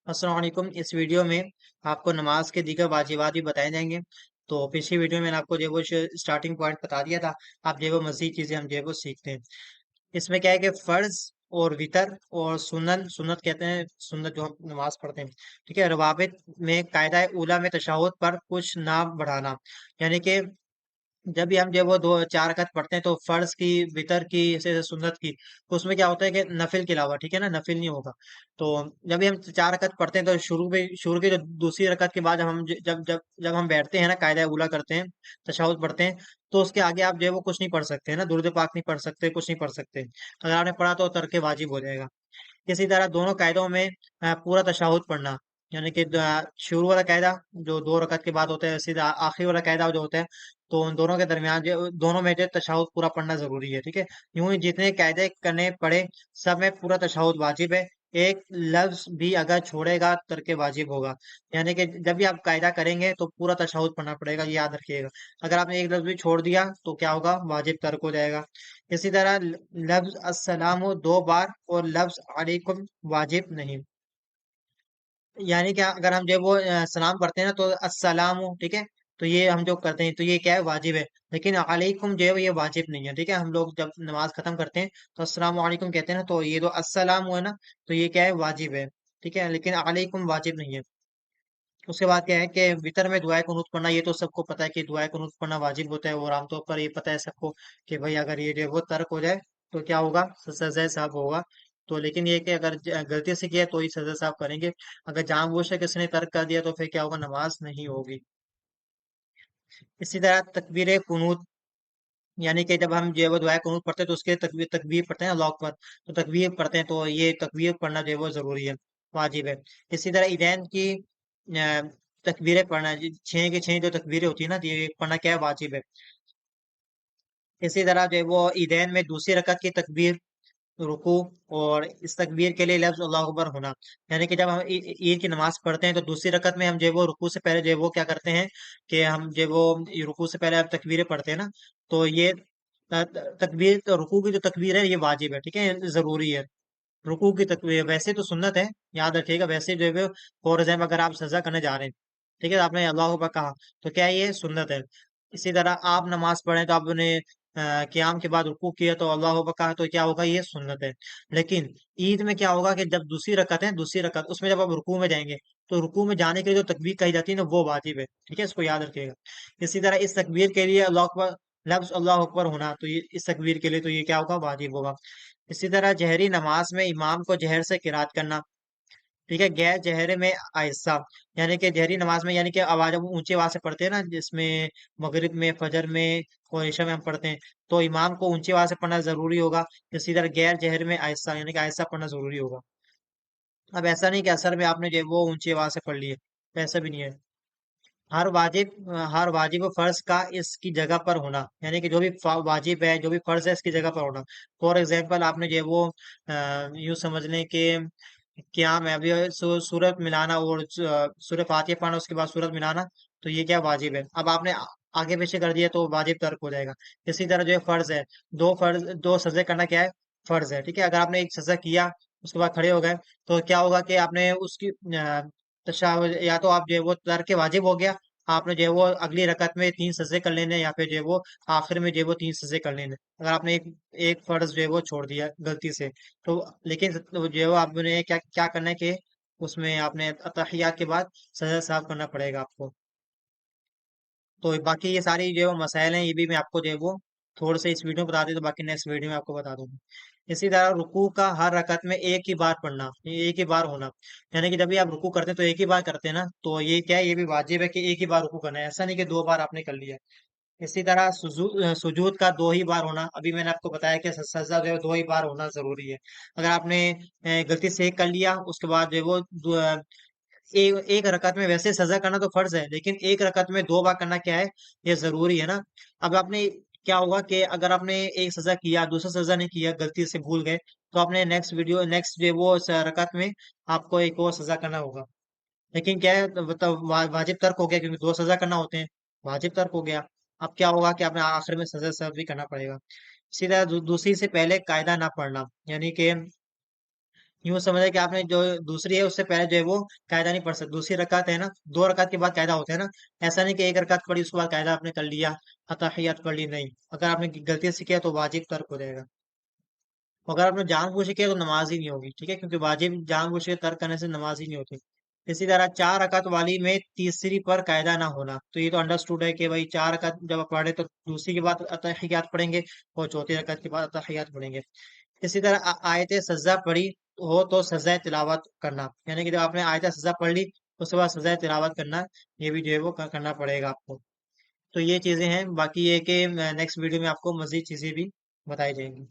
अस्सलाम वालेकुम। इस वीडियो में आपको नमाज के दीगर वाजिबात भी बताए जाएंगे। तो पिछली वीडियो में मैंने आपको जो है वो स्टार्टिंग पॉइंट बता दिया था। आप जो है वो मज़ीद चीज़ें हम जो है वो सीखते हैं। इसमें क्या है कि फर्ज और वितर और सुन्नत सुन्नत कहते हैं, सुन्नत जो हम नमाज पढ़ते हैं। ठीक है, रवाबित में कायदा उला में तशहुद पर कुछ ना बढ़ाना, यानी कि जब भी हम जो है वो दो चार रकात पढ़ते हैं तो फर्ज की, वितर की, जैसे सुन्नत की, तो उसमें क्या होता है कि नफिल के अलावा, ठीक है ना, नफिल नहीं होगा। तो जब भी हम चार रकात पढ़ते हैं तो शुरू की जो दूसरी रकात के बाद जब हम जब हम बैठते हैं ना, कायदा उला करते हैं, तशहुद पढ़ते हैं, तो उसके आगे आप जो है वो कुछ नहीं पढ़ सकते हैं ना, दुरूद पाक नहीं पढ़ सकते, कुछ नहीं पढ़ सकते। अगर आपने पढ़ा तो तर्क वाजिब हो जाएगा। इसी तरह दोनों कायदों में पूरा तशहुद पढ़ना, यानी कि शुरू वाला कायदा जो दो रकात के बाद होता है, सीधा आखिरी वाला कायदा जो होता है, तो उन दोनों के दरमियान जो दोनों में जो तशहुद पूरा पढ़ना जरूरी है। ठीक है, यूं ही जितने कायदे करने पड़े सब में पूरा तशहुद वाजिब है। एक लफ्ज भी अगर छोड़ेगा तर्क वाजिब होगा, यानी कि जब भी आप कायदा करेंगे तो पूरा तशहुद पढ़ना पड़ेगा, ये याद रखिएगा। अगर आपने एक लफ्ज भी छोड़ दिया तो क्या होगा, वाजिब तर्क हो जाएगा। इसी तरह लफ्ज अस्सलाम दो बार और लफ्ज अलैकुम वाजिब नहीं, यानी कि अगर हम जो है वो सलाम करते हैं ना तो अस्सलाम, ठीक है, तो ये हम जो करते हैं तो ये क्या है, वाजिब है। लेकिन अलैकुम जो है वो ये वाजिब नहीं है। ठीक है, हम लोग जब नमाज खत्म करते हैं तो अस्सलाम वालेकुम कहते हैं ना, तो ये तो अस्सलाम हुआ ना, तो ये क्या है, वाजिब है। ठीक है, लेकिन अलैकुम वाजिब नहीं है। उसके बाद क्या है कि वितर में दुआए कुनूत पढ़ना, ये तो सबको पता है कि दुआए कुनूत पढ़ना वाजिब होता है, और आमतौर पर ये पता है सबको कि भाई अगर ये जो है वो तर्क हो जाए तो क्या होगा, सजा साहब होगा। तो लेकिन ये कि अगर गलती से किया तो ही सजा साहब करेंगे। अगर जानबूझ के किसी ने तर्क कर दिया तो फिर क्या होगा, नमाज नहीं होगी। इसी तरह तकबीर कुनूत, यानी कि जब हम जो है वो दुआ कुनूत पढ़ते हैं तो उसके तकबीर तकबीर पढ़ते हैं अल्लाह अकबर, तो तकबीर पढ़ते हैं, तो ये तकबीर पढ़ना जो है वो जरूरी है, वाजिब है। इसी तरह ईदैन की तकबीरें पढ़ना, छह की छह जो तकबीरें होती है ना, ये पढ़ना क्या है, वाजिब है। इसी तरह जो है वो ईदैन में दूसरी रकअत की तकबीर, रुकू और इस तकबीर के लिए लफ्ज अल्लाह अकबर होना, यानी कि जब हम ईद की नमाज पढ़ते हैं तो दूसरी रकअत में हम जो है वो रुकू से पहले जो है वो क्या करते हैं कि हम जो है वो रुकू से पहले आप तकबीरें पढ़ते हैं ना, तो ये तकबीर, तो रुकू की जो तकबीर है ये वाजिब है, ठीक है, जरूरी है। रुकू की तकबीर वैसे तो सुन्नत है, याद रखिएगा, वैसे जो है फॉर एग्जाम्पल अगर आप सजा करने जा रहे हैं, ठीक है, तो आपने अल्लाह अकबर कहा, तो क्या ये सुन्नत है। इसी तरह आप नमाज पढ़ें तो आपने क़याम के बाद रुकू किया तो अल्लाह अकबर कहा, तो क्या होगा, ये सुन्नत है। लेकिन ईद में क्या होगा कि जब दूसरी रकअत है, दूसरी रकअत उसमें जब आप रुकू में जाएंगे तो रुकू में जाने के लिए जो तकबीर कही जाती है ना, वो वाजिब है। ठीक है, इसको याद रखिएगा। इसी तरह इस तकबीर के लिए अल्लाह अकबर, लफ्ज अल्लाह अकबर होना, तो ये इस तकबीर के लिए तो ये क्या होगा, वाजिब होगा। इसी तरह जहरी नमाज में इमाम को जहर से किरात करना, ठीक है, गैर जहरे में आहिस्ता, यानी कि जहरी नमाज में, यानी कि आवाज हम ऊंची आवाज से पढ़ते हैं ना, जिसमें मगरिब में, फजर में और इशा में हम पढ़ते हैं, तो इमाम को ऊंची आवाज से पढ़ना जरूरी होगा। इसी तरह गैर जहर में आहिस्ता, यानी कि आहिस्ता पढ़ना जरूरी होगा। अब ऐसा नहीं कि असर में आपने जो है वो ऊंची आवाज से पढ़ लिए, तो ऐसा भी नहीं है। हर वाजिब व फर्ज का इसकी जगह पर होना, यानी कि जो भी वाजिब है, जो भी फर्ज है, इसकी जगह पर होना। फॉर एग्जाम्पल आपने जो है वो यूं समझ लें कि क्या मैं अभी सूरत मिलाना और सूरत फातिहा पढ़ना, उसके बाद सूरत मिलाना, तो ये क्या वाजिब है। अब आपने आगे पीछे कर दिया तो वाजिब तर्क हो जाएगा। इसी तरह जो है फर्ज है, दो सजदे करना क्या है, फर्ज है। ठीक है, अगर आपने एक सजदा किया उसके बाद खड़े हो गए, तो क्या होगा कि आपने उसकी तशाहुद, या तो आप जो है वो तर्क वाजिब हो गया, आपने जो है वो अगली रकत में तीन सजदे कर लेने, या फिर जो है वो आखिर में जो है वो तीन सजदे कर लेने, अगर आपने एक एक फर्ज जो है वो छोड़ दिया गलती से। तो लेकिन जो है वो आपने क्या क्या करना है कि उसमें आपने अतहियात के बाद सजदा साफ करना पड़ेगा आपको। तो बाकी ये सारी जो मसाइल हैं ये भी मैं आपको जो है वो थोड़े से इस वीडियो में बता दूं, तो बाकी नेक्स्ट वीडियो में आपको बता दूंगा। इसी तरह रुकू का हर रकत में एक ही बार पढ़ना, ये एक ही बार होना, यानी कि जब भी आप रुकू करते हैं तो एक ही बार करते हैं ना, तो ये क्या है, ये भी वाजिब है कि एक ही बार रुकू करना है, ऐसा नहीं कि दो बार आपने कर लिया। इसी तरह सुजूद का दो ही बार होना, अभी मैंने आपको बताया कि सजदा जो है दो ही बार होना जरूरी है। अगर आपने गलती से एक कर लिया, उसके बाद जो है वो एक रकत में, वैसे सजा करना तो फर्ज है, लेकिन एक रकत में दो बार करना क्या है, ये जरूरी है ना। अब आपने क्या होगा कि अगर आपने एक सजा किया, दूसरा सजा नहीं किया, गलती से भूल गए, तो आपने नेक्स्ट जो है वो रकत में आपको एक और सजा करना होगा। लेकिन क्या है, मतलब वाजिब तर्क हो गया, क्योंकि दो सजा करना होते हैं, वाजिब तर्क हो गया। अब क्या होगा कि आपने आखिर में सजा सर्व भी करना पड़ेगा। इसी तरह दूसरी से पहले कायदा ना पढ़ना, यानी कि यूं समझे कि आपने जो दूसरी है उससे पहले जो है वो कायदा नहीं पढ़ सकते। दूसरी रकात है ना, दो रकात के बाद कायदा होता है ना। ऐसा नहीं कि एक रकात पढ़ी उसके बाद कायदा आपने कर लिया, अताहियात पढ़ ली, नहीं। अगर आपने गलती से किया तो वाजिब तर्क हो जाएगा। अगर आपने जानबूझ के किया तो नमाज ही नहीं होगी, ठीक है, क्योंकि वाजिब जानबूझ के तर्क करने से नमाज ही नहीं होती। इसी तरह चार रकात वाली में तीसरी पर कायदा ना होना, तो ये तो अंडरस्टूड है कि भाई चार रकात जब आप पढ़े तो दूसरी के बाद अतहियात पढ़ेंगे और चौथी रकात के बाद अतहियात पढ़ेंगे। इसी तरह आयत सज्जा पढ़ी हो तो सजा तिलावत करना, यानी कि जब आपने आयत सज्जा पढ़ ली उसके बाद सजा तिलावत करना, ये भी जो है वो करना पड़ेगा आपको। तो ये चीजें हैं, बाकी ये कि नेक्स्ट वीडियो में आपको मजीद चीजें भी बताई जाएंगी।